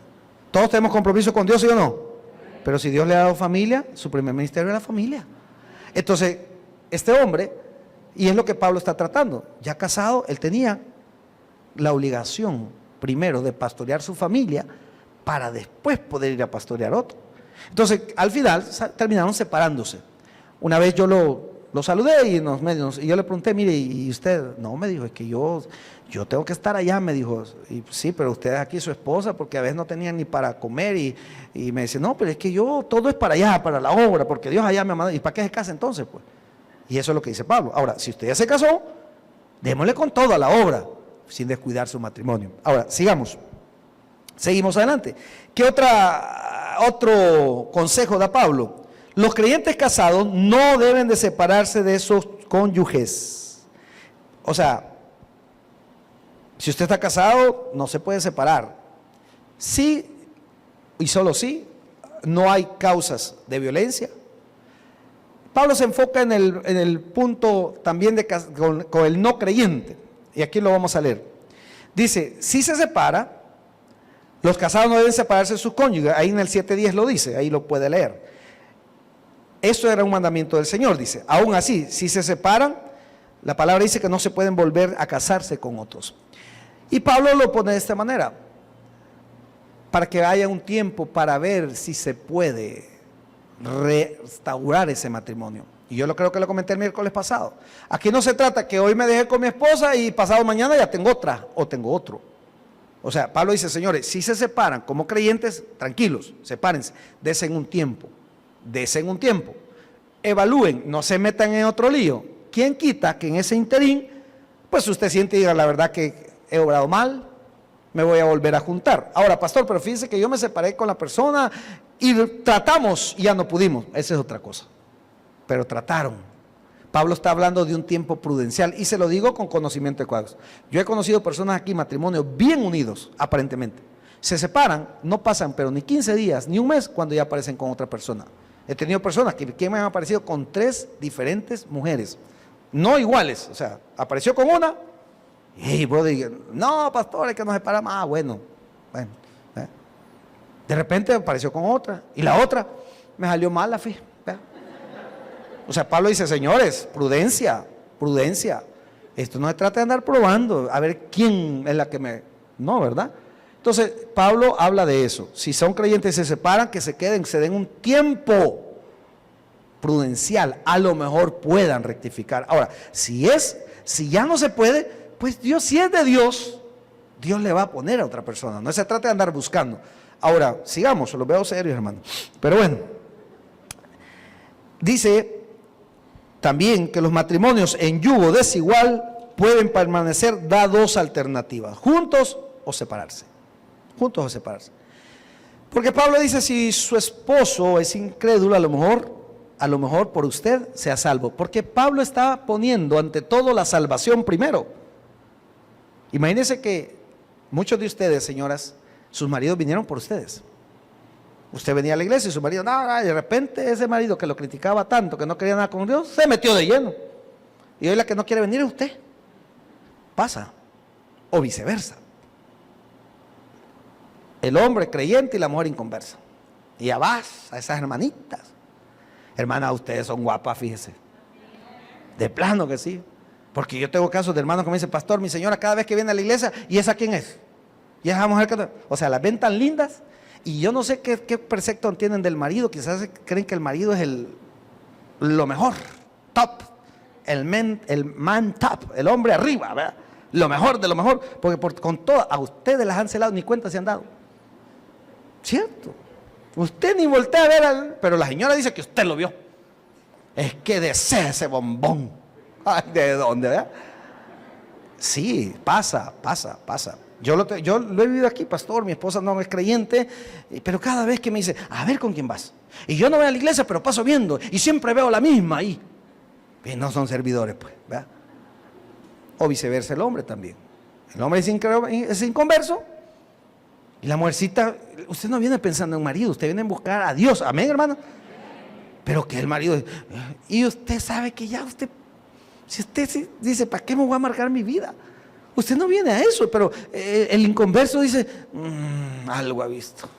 Todos tenemos compromiso con Dios, ¿sí o no? Pero si Dios le ha dado familia, su primer ministerio es la familia. Entonces, este hombre, y es lo que Pablo está tratando, ya casado, él tenía la obligación primero de pastorear su familia para después poder ir a pastorear otro. Entonces, al final, terminaron separándose. Una vez yo lo saludé y yo le pregunté, mire, ¿y usted? No, me dijo, es que yo tengo que estar allá, me dijo. Y sí, pero usted es aquí su esposa, porque a veces no tenían ni para comer, y me dice, no, pero es que todo es para allá, para la obra, porque Dios allá me ha mandado. ¿Y para qué se casa entonces, pues? Y eso es lo que dice Pablo. Ahora, si usted ya se casó, démosle con todo a la obra, sin descuidar su matrimonio. Ahora, seguimos adelante. ¿Qué otro consejo da Pablo? Los creyentes casados no deben de separarse de sus cónyuges. O sea, si usted está casado, no se puede separar. Sí, y solo sí, no hay causas de violencia. Pablo se enfoca en el punto también con el no creyente. Y aquí lo vamos a leer. Dice, si se separa, los casados no deben separarse de sus cónyuges. Ahí en el 7:10 lo dice, ahí lo puede leer. Esto era un mandamiento del Señor, dice. Aún así, si se separan, la palabra dice que no se pueden volver a casarse con otros. Y Pablo lo pone de esta manera, para que haya un tiempo para ver si se puede restaurar ese matrimonio. Y yo creo que lo comenté el miércoles pasado. Aquí no se trata que hoy me dejé con mi esposa y pasado mañana ya tengo otra o tengo otro. O sea, Pablo dice, señores, si se separan como creyentes, tranquilos, sepárense, desen un tiempo, evalúen, no se metan en otro lío. ¿Quién quita que en ese interín, pues usted siente y diga, la verdad que he obrado mal, me voy a volver a juntar? Ahora, pastor, pero fíjese que yo me separé con la persona y tratamos y ya no pudimos. Esa es otra cosa, pero trataron. Pablo está hablando de un tiempo prudencial y se lo digo con conocimiento de cuadros. Yo he conocido personas aquí, matrimonios bien unidos, aparentemente. Se separan, no pasan pero ni 15 días, ni un mes cuando ya aparecen con otra persona. He tenido personas que me han aparecido con 3 diferentes mujeres, no iguales, o sea, apareció con una, y brother, no, pastor, es que nos separamos, bueno. De repente apareció con otra, y la otra me salió mal la fe. O sea, Pablo dice, señores, prudencia, prudencia. Esto no se trata de andar probando, a ver quién es la que me... No, ¿verdad? Entonces, Pablo habla de eso. Si son creyentes y se separan, que se queden, se den un tiempo prudencial, a lo mejor puedan rectificar. Ahora, si ya no se puede, pues Dios, si es de Dios, Dios le va a poner a otra persona. No se trata de andar buscando. Ahora, sigamos, los veo serios, hermano. Pero bueno, dice también que los matrimonios en yugo desigual pueden permanecer, da 2 alternativas, juntos o separarse. Juntos o separarse. Porque Pablo dice, si su esposo es incrédulo, a lo mejor por usted sea salvo. Porque Pablo está poniendo ante todo la salvación primero. Imagínense que muchos de ustedes, señoras, sus maridos vinieron por ustedes. Usted venía a la iglesia y su marido, nada, de repente ese marido que lo criticaba tanto, que no quería nada con Dios, se metió de lleno. Y hoy la que no quiere venir es usted. Pasa. O viceversa. El hombre creyente y la mujer inconversa. Y ya vas a esas hermanitas. Hermanas, ustedes son guapas, fíjese. De plano que sí. Porque yo tengo casos de hermanos que me dicen, pastor, mi señora cada vez que viene a la iglesia, ¿y esa quién es? Y esa mujer que... O sea, las ven tan lindas. Y yo no sé qué percepto tienen del marido. Quizás creen que el marido es lo mejor, top, el man top, el hombre arriba, ¿verdad? Lo mejor de lo mejor, porque con todas, a ustedes las han celado, ni cuenta se han dado. ¿Cierto? Usted ni voltea a ver, pero la señora dice que usted lo vio. Es que desea ese bombón. Ay, ¿de dónde, verdad? Sí, pasa. Yo lo he vivido aquí, pastor, mi esposa no es creyente, pero cada vez que me dice, a ver con quién vas. Y yo no voy a la iglesia, pero paso viendo, y siempre veo la misma ahí. Y no son servidores, pues, ¿verdad? O viceversa el hombre también. El hombre es inconverso, y la mujercita, usted no viene pensando en marido, usted viene a buscar a Dios, amén, hermano. Pero que el marido, y usted sabe que ya usted, si usted dice, ¿para qué me voy a marcar mi vida? Usted no viene a eso, pero el inconverso dice, algo ha visto.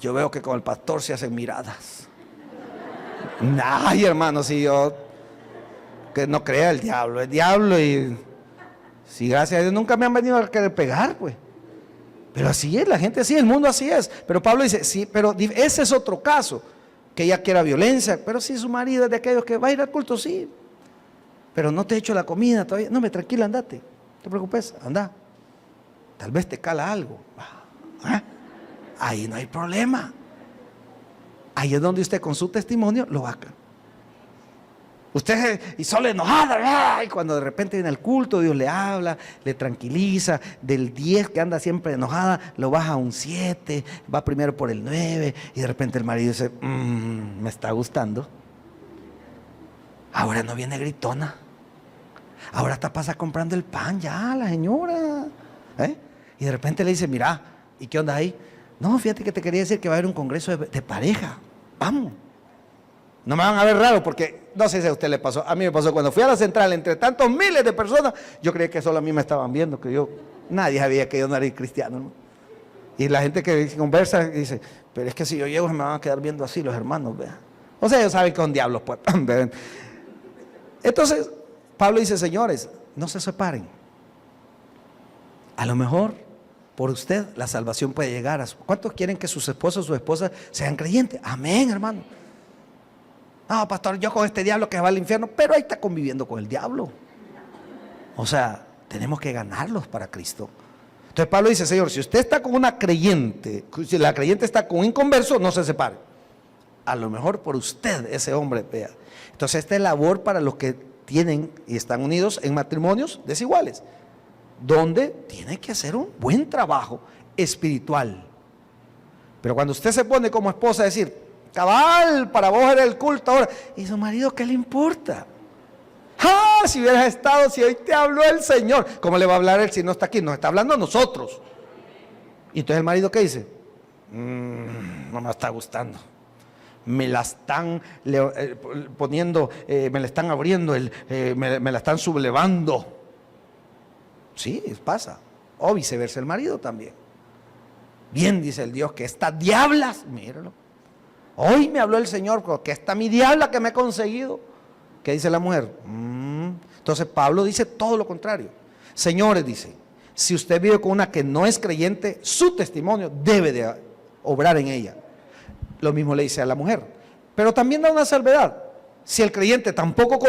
Yo veo que con el pastor se hacen miradas. Ay, hermano, si yo, que no crea el diablo y si gracias a Dios nunca me han venido a querer pegar, pues. Pero así es, la gente así, el mundo así es. Pero Pablo dice, sí, pero ese es otro caso, que ella quiera violencia, pero si su marido es de aquellos que va a ir al culto, sí. Pero no te he hecho la comida todavía. No, tranquila, andate. No te preocupes, anda. Tal vez te cala algo. Ahí no hay problema. Ahí es donde usted con su testimonio lo vaca. Usted y solo enojada, y cuando de repente viene al culto, Dios le habla, le tranquiliza. Del 10 que anda siempre enojada, lo baja a un 7, va primero por el 9, y de repente el marido dice, me está gustando. Ahora no viene gritona. Ahora hasta pasa comprando el pan ya, la señora. Y de repente le dice, mira, ¿y qué onda ahí? No, fíjate que te quería decir que va a haber un congreso de pareja. Vamos. No me van a ver raro porque, no sé si a usted le pasó, a mí me pasó cuando fui a la central, entre tantos miles de personas, yo creía que solo a mí me estaban viendo, nadie sabía que yo no era cristiano, ¿no? Y la gente que conversa dice, pero es que si yo llego se me van a quedar viendo así los hermanos, vea. O sea, ellos saben que son diablos, pues. Entonces, Pablo dice, señores, no se separen. A lo mejor, por usted, la salvación puede llegar. ¿Cuántos quieren que sus esposos o su esposa sean creyentes? Amén, hermano. No, pastor, yo con este diablo que va al infierno, pero ahí está conviviendo con el diablo. O sea, tenemos que ganarlos para Cristo. Entonces Pablo dice, Señor, si usted está con una creyente, si la creyente está con un inconverso, no se separe. A lo mejor por usted, ese hombre, vea. Entonces esta es labor para los que tienen y están unidos en matrimonios desiguales, donde tiene que hacer un buen trabajo espiritual. Pero cuando usted se pone como esposa a decir, cabal, para vos era el culto ahora, ¿y su marido qué le importa? ¡Ah! Si hubieras estado, si hoy te habló el Señor, ¿cómo le va a hablar él si no está aquí? Nos está hablando a nosotros. Y entonces el marido, ¿qué dice? No me está gustando. Me la están poniendo, me la están abriendo, me la están sublevando. Sí, pasa. O viceversa el marido también. Bien dice el Dios que estas diablas, míralo. Hoy me habló el Señor porque esta mi diabla que me he conseguido. ¿Qué dice la mujer? Entonces Pablo dice todo lo contrario. Señores, dice, si usted vive con una que no es creyente, su testimonio debe de obrar en ella. Lo mismo le dice a la mujer. Pero también da una salvedad. Si el creyente tampoco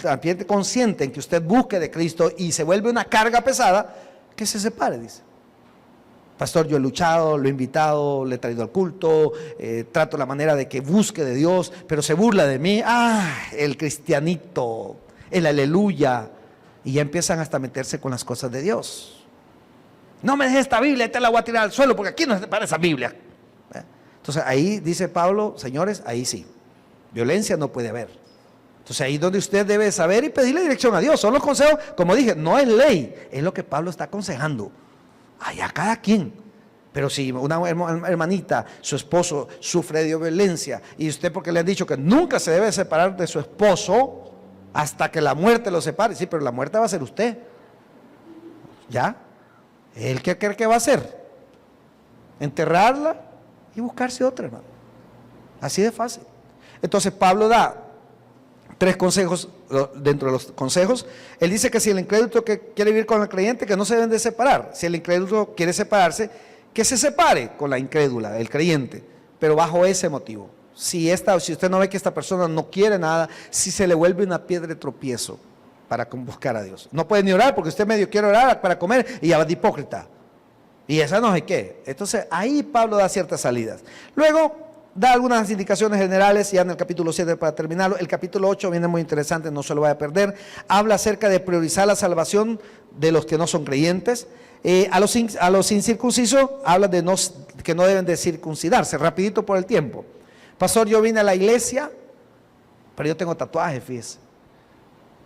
también consciente en que usted busque de Cristo y se vuelve una carga pesada, que se separe, dice. Pastor, yo he luchado, lo he invitado, le he traído al culto, trato la manera de que busque de Dios, pero se burla de mí. El cristianito, el aleluya. Y ya empiezan hasta a meterse con las cosas de Dios. No me dejes esta Biblia, te la voy a tirar al suelo porque aquí no se para esa Biblia. Entonces ahí dice Pablo, señores, ahí sí, violencia no puede haber. Entonces ahí es donde usted debe saber y pedirle dirección a Dios. Son los consejos, como dije, no es ley, es lo que Pablo está aconsejando. Allá cada quien. Pero si una hermanita, su esposo sufre de violencia y usted porque le han dicho que nunca se debe separar de su esposo hasta que la muerte lo separe, sí, pero la muerte va a ser usted. ¿Ya? ¿Él qué cree que va a hacer? Enterrarla y buscarse otra, hermano. Así de fácil. Entonces Pablo da 3 consejos. Dentro de los consejos, él dice que si el incrédulo que quiere vivir con el creyente, que no se deben de separar. Si el incrédulo quiere separarse, que se separe con la incrédula, el creyente, pero bajo ese motivo. Si usted no ve que esta persona no quiere nada, si se le vuelve una piedra de tropiezo para buscar a Dios. No puede ni orar porque usted medio quiere orar para comer y ya va de hipócrita. Y esa no sé qué. Entonces ahí Pablo da ciertas salidas. Luego da algunas indicaciones generales, ya en el capítulo 7 para terminarlo. El capítulo 8 viene muy interesante, no se lo vaya a perder. Habla acerca de priorizar la salvación de los que no son creyentes. A los incircuncisos habla de que no deben de circuncidarse. Rapidito por el tiempo. Pastor, yo vine a la iglesia, pero yo tengo tatuajes, fíjese.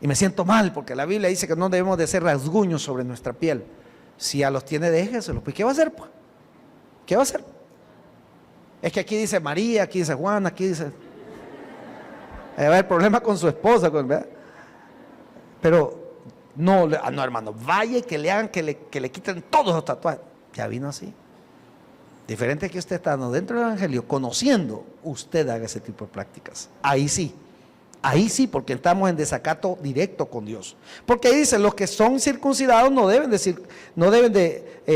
Y me siento mal porque la Biblia dice que no debemos de hacer rasguños sobre nuestra piel. Si ya los tiene, déjeselos. Pues ¿qué va a hacer? Pues? ¿Qué va a hacer? Es que aquí dice María, aquí dice Juana, aquí dice... Va a haber problema con su esposa, ¿verdad? Pero no, hermano, vaya y que le hagan, que le quiten todos los tatuajes. Ya vino así. Diferente que usted estando dentro del evangelio, conociendo, usted haga ese tipo de prácticas. Ahí sí, porque estamos en desacato directo con Dios. Porque ahí dice, los que son circuncidados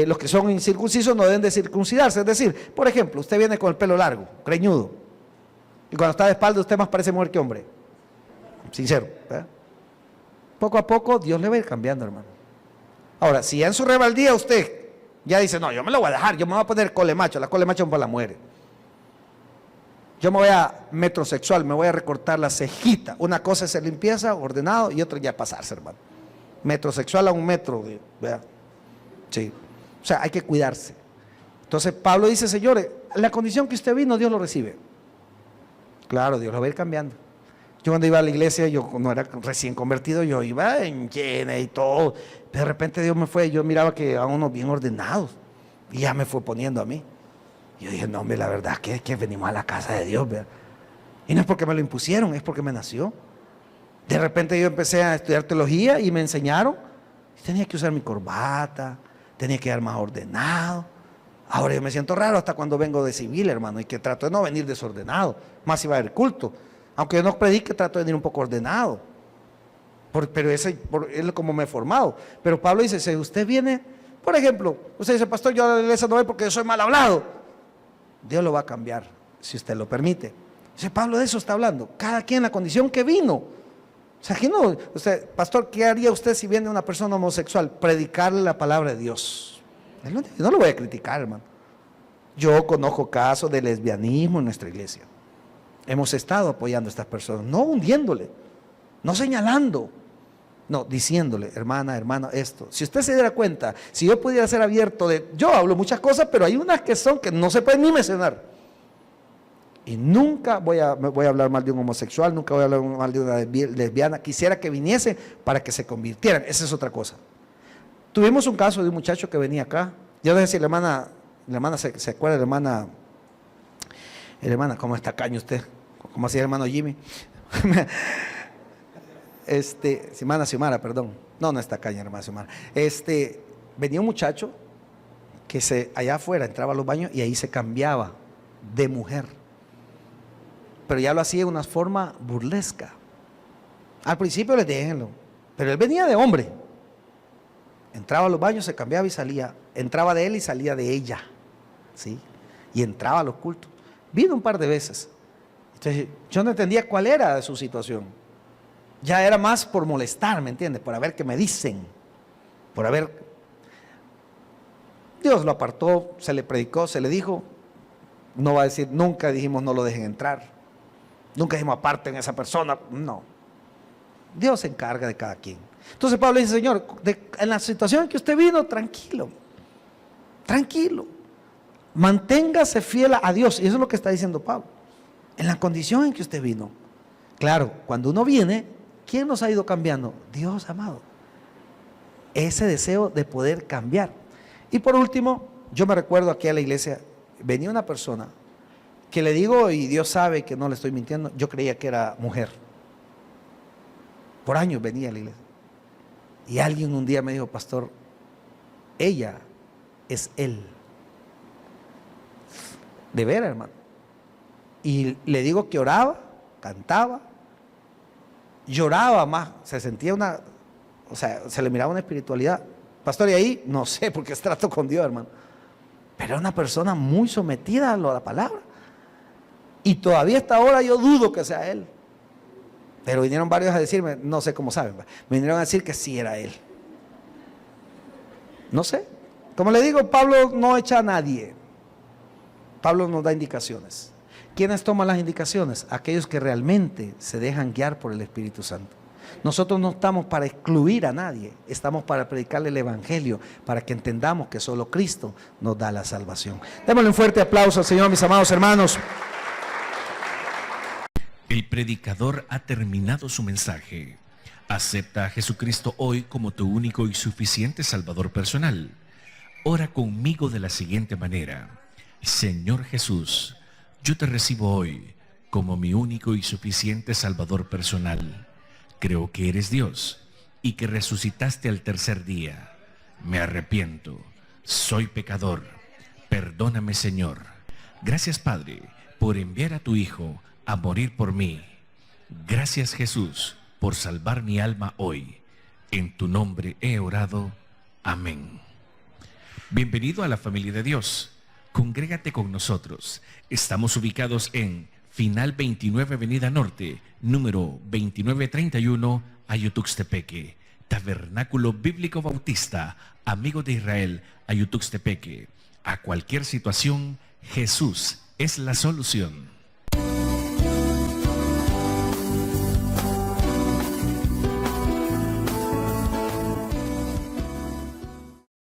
los que son incircuncisos no deben de circuncidarse. Es decir, por ejemplo, usted viene con el pelo largo, greñudo, y cuando está de espalda usted más parece mujer que hombre. Sincero, ¿verdad? Poco a poco Dios le va a ir cambiando, hermano. Ahora, si ya en su rebeldía usted ya dice, no, yo me lo voy a dejar, yo me voy a poner cole macho, la cole macho para la mujer. Yo me voy a metrosexual, me voy a recortar la cejita. Una cosa es ser limpieza, ordenado, y otra ya pasarse, hermano. Metrosexual a 1 metro, ¿verdad? Sí. O sea, hay que cuidarse. Entonces Pablo dice, señores, la condición que usted vino, Dios lo recibe. Claro, Dios lo va a ir cambiando. Yo cuando iba a la iglesia, yo no era recién convertido, yo iba en llena y todo. De repente Dios me fue, yo miraba que a unos bien ordenados, y ya me fue poniendo a mí. Yo dije, no, hombre, la verdad es que venimos a la casa de Dios, ¿verdad? Y no es porque me lo impusieron, es porque me nació. De repente yo empecé a estudiar teología y me enseñaron. Y tenía que usar mi corbata, tenía que ir más ordenado. Ahora yo me siento raro hasta cuando vengo de civil, hermano, y que trato de no venir desordenado, más si va a haber culto. Aunque yo no predique, trato de venir un poco ordenado. Pero es como me he formado. Pero Pablo dice, si usted viene, por ejemplo, usted dice, pastor, yo a la iglesia no voy porque yo soy mal hablado. Dios lo va a cambiar, si usted lo permite. Dice, Pablo de eso está hablando. Cada quien en la condición que vino. O sea, que no, usted, pastor, ¿qué haría usted si viene una persona homosexual? Predicarle la palabra de Dios. No lo voy a criticar, hermano. Yo conozco casos de lesbianismo en nuestra iglesia. Hemos estado apoyando a estas personas, no hundiéndole, no señalando, no, diciéndole, hermana, hermano, esto. Si usted se diera cuenta, si yo pudiera ser abierto yo hablo muchas cosas, pero hay unas que no se pueden ni mencionar. Y nunca voy a hablar mal de un homosexual, nunca voy a hablar mal de una lesbiana. Quisiera que viniese para que se convirtieran, esa es otra cosa. Tuvimos un caso de un muchacho que venía acá. Yo no sé si la hermana se acuerda, la hermana, ¿cómo está caño usted? ¿Cómo hacía el hermano Jimmy? Hermana Xiomara, perdón. No está caña, hermana Xiomara. Venía un muchacho que allá afuera entraba a los baños y ahí se cambiaba de mujer. Pero ya lo hacía de una forma burlesca. Al principio les déjenlo, pero él venía de hombre. Entraba a los baños, se cambiaba y salía. Entraba de él y salía de ella, ¿sí? Y entraba a los cultos. Vino un par de veces. Entonces, yo no entendía cuál era su situación. Ya era más por molestar, ¿me entiendes? Por a ver qué me dicen. Por a ver. Dios lo apartó, se le predicó, se le dijo. No va a decir, nunca dijimos no lo dejen entrar. Nunca dijimos aparten a esa persona. No. Dios se encarga de cada quien. Entonces Pablo dice, Señor, en la situación en que usted vino, tranquilo. Tranquilo. Manténgase fiel a Dios. Y eso es lo que está diciendo Pablo. En la condición en que usted vino. Claro, cuando uno viene, ¿quién nos ha ido cambiando? Dios, amado. Ese deseo de poder cambiar. Y por último, yo me recuerdo aquí a la iglesia, venía una persona que le digo, y Dios sabe que no le estoy mintiendo, yo creía que era mujer. Por años venía a la iglesia. Y alguien un día me dijo, pastor, ella es él. De veras, hermano. Y le digo que oraba, cantaba, lloraba más, se sentía se le miraba una espiritualidad. Pastor, y ahí, no sé, porque es trato con Dios, hermano. Pero era una persona muy sometida a la palabra. Y todavía hasta ahora yo dudo que sea él. Pero vinieron varios a decirme, no sé cómo saben, me vinieron a decir que sí era él. No sé. Como le digo, Pablo no echa a nadie. Pablo nos da indicaciones. ¿Quiénes toman las indicaciones? Aquellos que realmente se dejan guiar por el Espíritu Santo. Nosotros no estamos para excluir a nadie, estamos para predicarle el Evangelio, para que entendamos que solo Cristo nos da la salvación. Démosle un fuerte aplauso al Señor, mis amados hermanos. El predicador ha terminado su mensaje. Acepta a Jesucristo hoy como tu único y suficiente Salvador personal. Ora conmigo de la siguiente manera. Señor Jesús, yo te recibo hoy como mi único y suficiente Salvador personal. Creo que eres Dios y que resucitaste al tercer día. Me arrepiento. Soy pecador. Perdóname, Señor. Gracias, Padre, por enviar a tu Hijo a morir por mí. Gracias, Jesús, por salvar mi alma hoy. En tu nombre he orado. Amén. Bienvenido a la familia de Dios. Congrégate con nosotros. Estamos ubicados en Final 29 Avenida Norte, número 2931, Ayutuxtepeque. Tabernáculo Bíblico Bautista, Amigo de Israel, Ayutuxtepeque. A cualquier situación, Jesús es la solución.